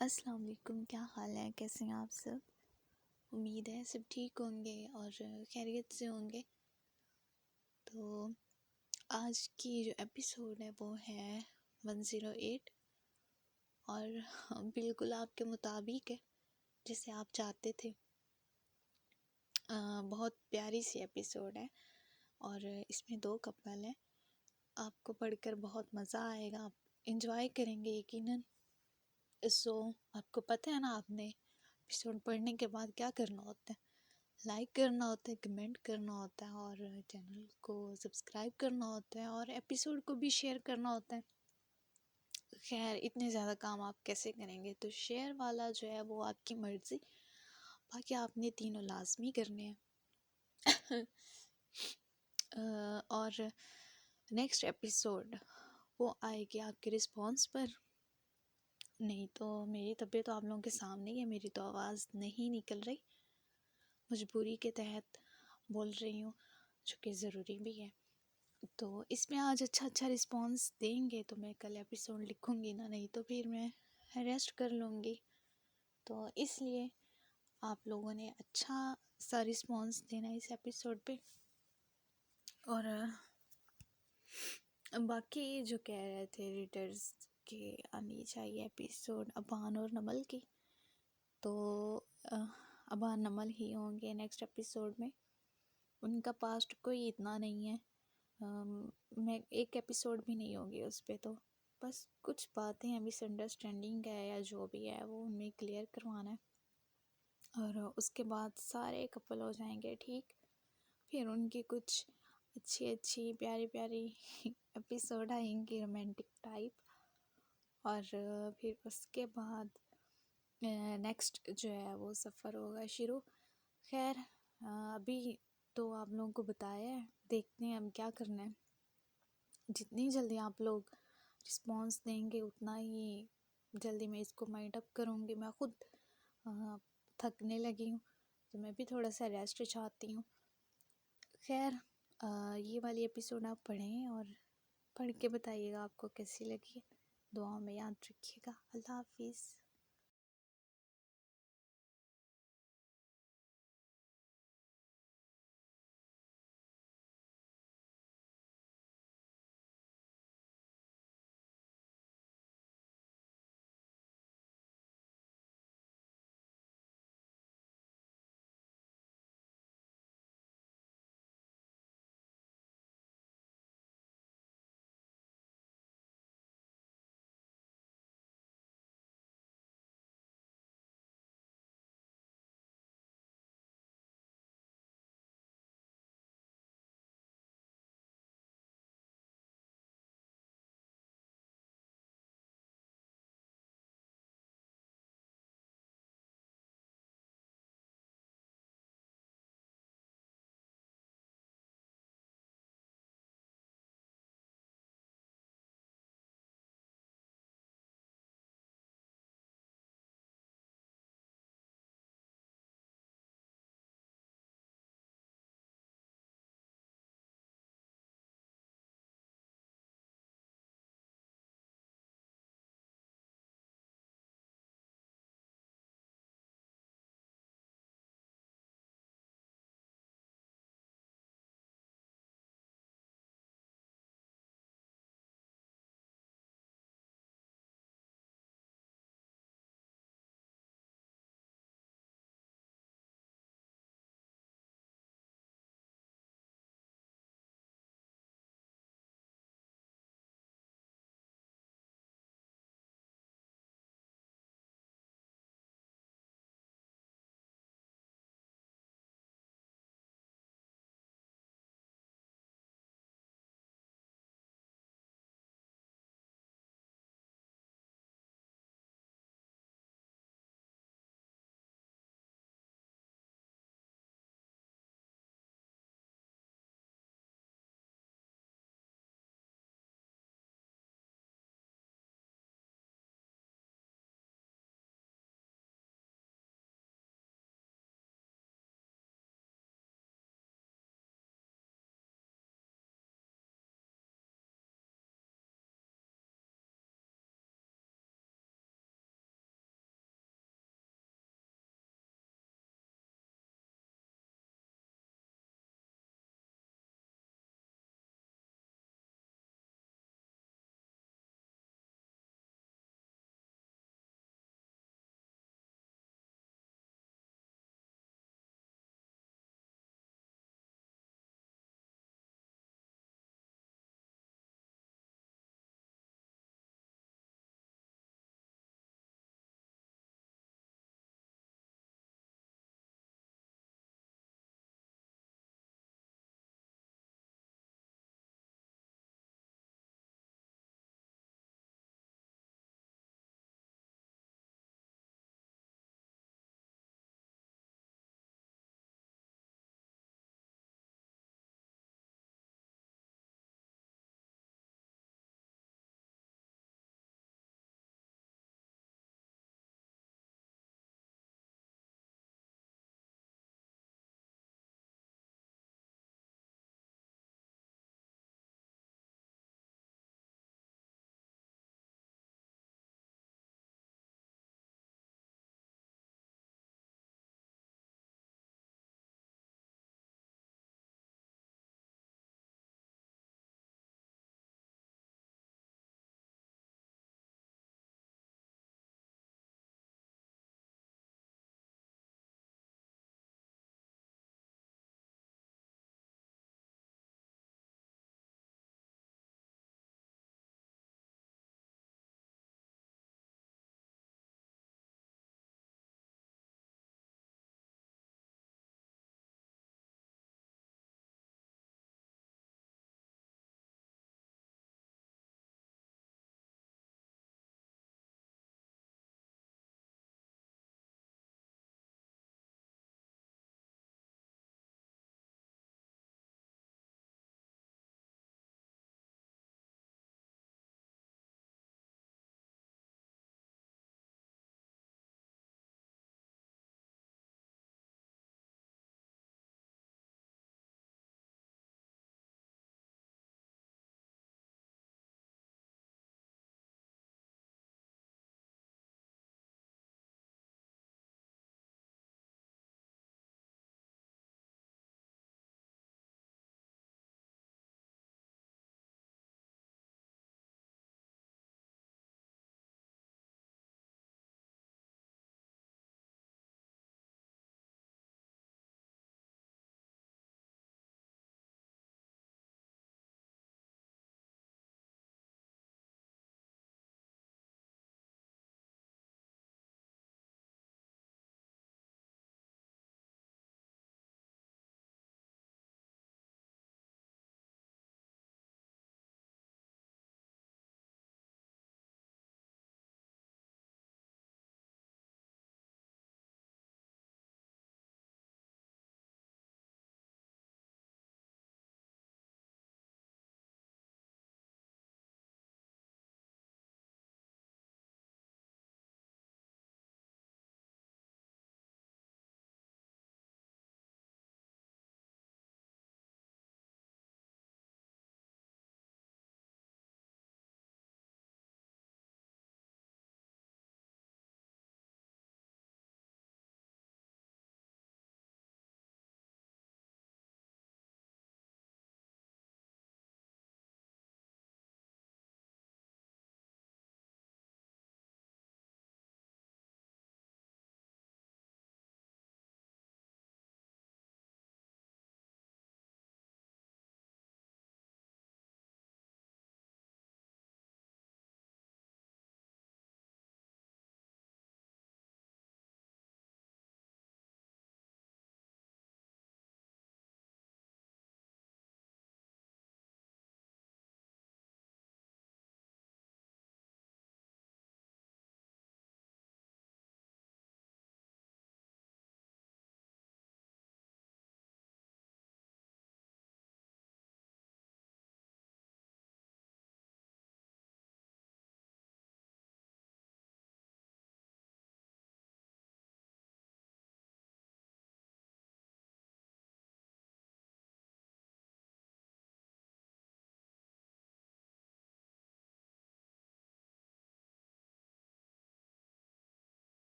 السلام علیکم، کیا حال ہے؟ کیسے ہیں آپ سب؟ امید ہے سب ٹھیک ہوں گے اور خیریت سے ہوں گے۔ تو آج کی جو ایپیسوڈ ہے وہ ہے 108 اور بالکل آپ کے مطابق ہے جسے آپ چاہتے تھے۔ بہت پیاری سی ایپیسوڈ ہے اور اس میں 2 کپل ہیں۔ آپ کو پڑھ کر بہت مزہ آئے گا، آپ انجوائے کریں گے یقیناً۔ سو آپ کو پتہ ہے نا، آپ نے ایپیسوڈ پڑھنے کے بعد کیا کرنا ہوتا ہے؟ لائک کرنا ہوتا ہے، کمنٹ کرنا ہوتا ہے اور چینل کو سبسکرائب کرنا ہوتا ہے اور ایپیسوڈ کو بھی شیئر کرنا ہوتا ہے۔ خیر اتنے زیادہ کام آپ کیسے کریں گے؟ تو شیئر والا جو ہے وہ آپ کی مرضی، باقی آپ نے تینوں لازمی کرنے ہیں۔ اور نیکسٹ ایپیسوڈ وہ آئے گی آپ کے رسپانس پر۔ نہیں تو میری طبیعت تو آپ لوگوں کے سامنے ہی ہے، میری تو آواز نہیں نکل رہی، مجبوری کے تحت بول رہی ہوں جو کہ ضروری بھی ہے۔ تو اس میں آج اچھا رسپانس دیں گے تو میں کل ایپیسوڈ لکھوں گی نا، نہیں تو پھر میں ریسٹ کر لوں گی۔ تو اس لیے آپ لوگوں نے اچھا سا رسپانس دینا اس ایپیسوڈ پہ۔ اور باقی جو کہہ رہے تھے ریڈرز کہ آنی چاہیے ایپیسوڈ ابان اور نمل کی، تو ابان نمل ہی ہوں گے نیکسٹ ایپیسوڈ میں۔ ان کا پاسٹ کوئی اتنا نہیں ہے، میں ایک ایپیسوڈ بھی نہیں ہوگی اس پہ، تو بس کچھ باتیں مس انڈرسٹینڈنگ ہے یا جو بھی ہے وہ ان میں کلیئر کروانا ہے اور اس کے بعد سارے کپل ہو جائیں گے ٹھیک۔ پھر ان کی کچھ اچھی پیاری ایپیسوڈ آئیں گی رومانٹک ٹائپ، اور پھر اس کے بعد نیکسٹ جو ہے وہ سفر ہوگا شروع۔ خیر ابھی تو آپ لوگوں کو بتایا ہے، دیکھتے ہیں اب کیا کرنا ہے۔ جتنی جلدی آپ لوگ رسپانس دیں گے اتنا ہی جلدی میں اس کو مائنڈ اپ کروں گی۔ میں خود تھکنے لگی ہوں تو میں بھی تھوڑا سا ریسٹ چاہتی ہوں۔ خیر یہ والی ایپیسوڈ آپ پڑھیں اور پڑھ کے بتائیے گا آپ کو کیسی لگی۔ دعا میں یاد رکھیے گا۔ اللہ حافظ۔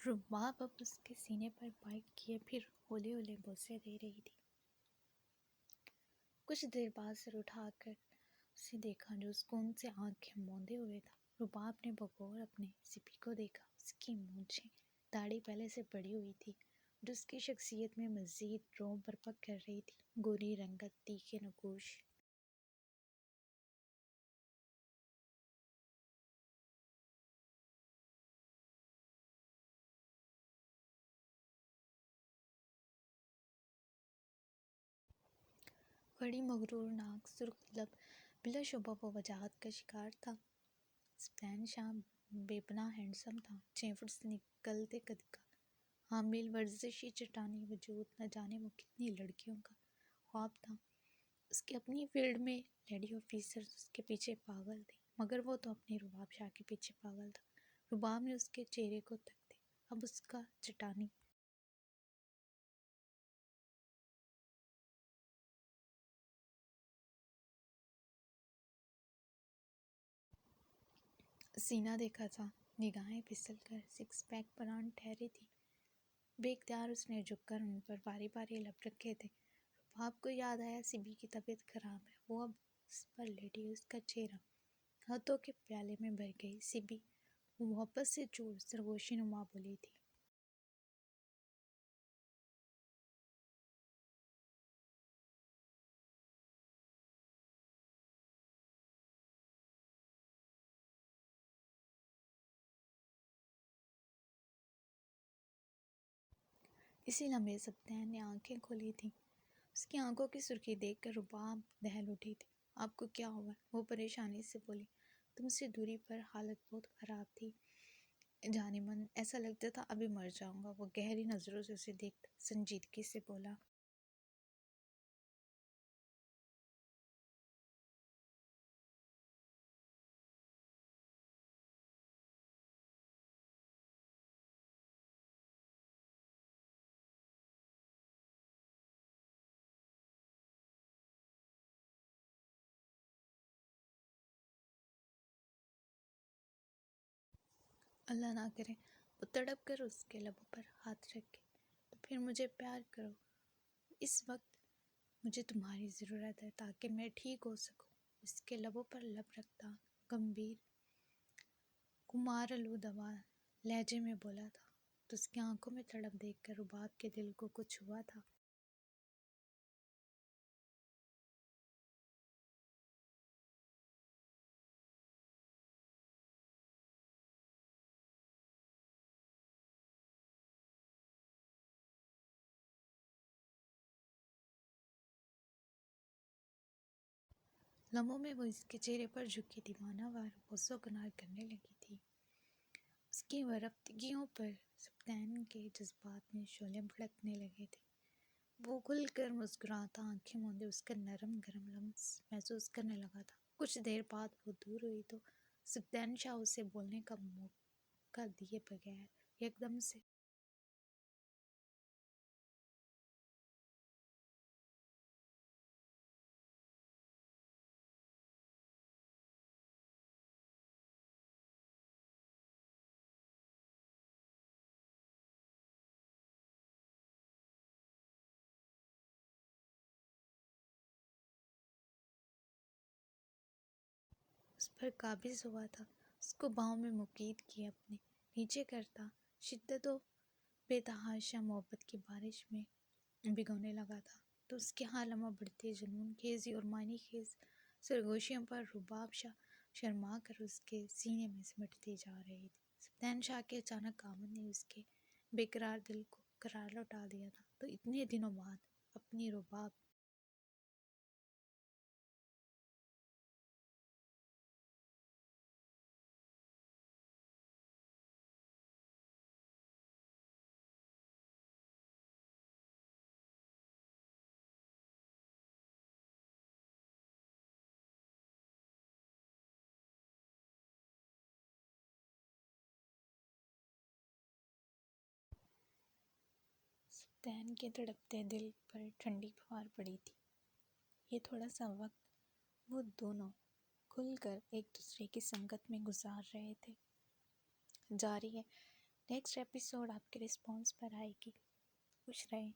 رباب اب اس کے سینے پر بائٹ کیے پھر ہولے ہولے بوسے دے رہی تھی۔ کچھ دیر بعد سر اٹھا کر اسے دیکھا جو سکون سے آنکھیں موندے ہوئے تھا۔ رباب نے بغور اپنے سپی کو دیکھا۔ اس کی مونچھیں داڑھی پہلے سے بڑھی ہوئی تھی جو اس کی شخصیت میں مزید رونق برپا کر رہی تھی۔ گوری رنگت، تیکھے نقوش، بڑی مغرور ناک، سرخ لب، بلا شبہ وہ وجاہت کا شکار تھا۔ سفین شاہ بے پناہ ہینڈسم تھا، 6 فٹ سے نکلتے قد کا، حامل ورزشی چٹانی وجود، نہ جانے وہ کتنی لڑکیوں کا خواب تھا۔ اس کی اپنی فیلڈ میں لیڈی آفیسرز اس کے پیچھے پاگل تھے، مگر وہ تو اپنے رباب شاہ کے پیچھے پاگل تھا۔ رباب نے اس کے چہرے کو تک دیا۔ اب اس کا چٹانی سینہ دیکھا تھا، نگاہیں پھسل کر سکس پیک پر آن ٹھہری تھی۔ بے اختیار اس نے جھک کر ان پر باری باری لب رکھے تھے۔ رباب کو یاد آیا سبی کی طبیعت خراب ہے۔ وہ اب اس پر لیٹی، اس کا چہرہ ہاتھوں کے پیالے میں بھر گئی۔ سبی، وہ محبت سے چور سرگوشی نما بولی تھی۔ اسی لمحے سبطین نے آنکھیں کھولی تھیں۔ اس کی آنکھوں کی سرخی دیکھ کر رباب دہل اٹھی تھی۔ آپ کو کیا ہوا؟ وہ پریشانی سے بولی۔ تم سے دوری پر حالت بہت خراب تھی جان من، ایسا لگتا تھا ابھی مر جاؤں گا۔ وہ گہری نظروں سے اسے دیکھتا سنجیدگی سے بولا۔ اللہ نہ کرے وہ تڑپ کر اس کے لبوں پر ہاتھ رکھے، تو پھر مجھے پیار کرو۔ اس وقت مجھے تمہاری ضرورت ہے تاکہ میں ٹھیک ہو سکوں۔ اس کے لبوں پر لب رکھتا گمبھیر کمارالودوا لہجے میں بولا تھا، تو اس کی آنکھوں میں تڑپ دیکھ کر رباب کے دل کو کچھ ہوا تھا۔ لمحوں میں وہ اس کے چہرے پر جھک کے دیوانہ وار غوث کنار کرنے لگی تھی۔ اس کی ورفتگیوں پر سبطین کے جذبات میں شعلے بھڑکنے لگے تھے۔ وہ کھل کر مسکراتا، آنکھیں موندے اس کا نرم گرم لمس محسوس کرنے لگا تھا۔ کچھ دیر بعد وہ دور ہوئی تو سبطین شاہ اسے بولنے کا موقع دیے بغیر یک دم سے اس پر قابض ہوا تھا، اس کو باہوں میں مقید کیے اپنے نیچے کرتا، شدت و بے تحاشا محبت کی بارش میں بھگونے لگا تھا۔ تو اس کے ہاں لمحہ بڑھتے جنون خیزی اور معنی خیز سرگوشیوں پر رباب شاہ شرما کر اس کے سینے میں سمٹتی جا رہی تھی۔ سبطین شاہ کے اچانک آمد نے اس کے بے قرار دل کو قرار لوٹا دیا تھا۔ تو اتنے دنوں بعد اپنی رباب سبطین کے تڑپتے دل پر ٹھنڈی پھوار پڑی تھی۔ یہ تھوڑا سا وقت وہ دونوں کھل کر ایک دوسرے کی سنگت میں گزار رہے تھے۔ جاری ہے نیکسٹ ایپیسوڈ آپ کے رسپانس پر آئے گی. خوش رہیں.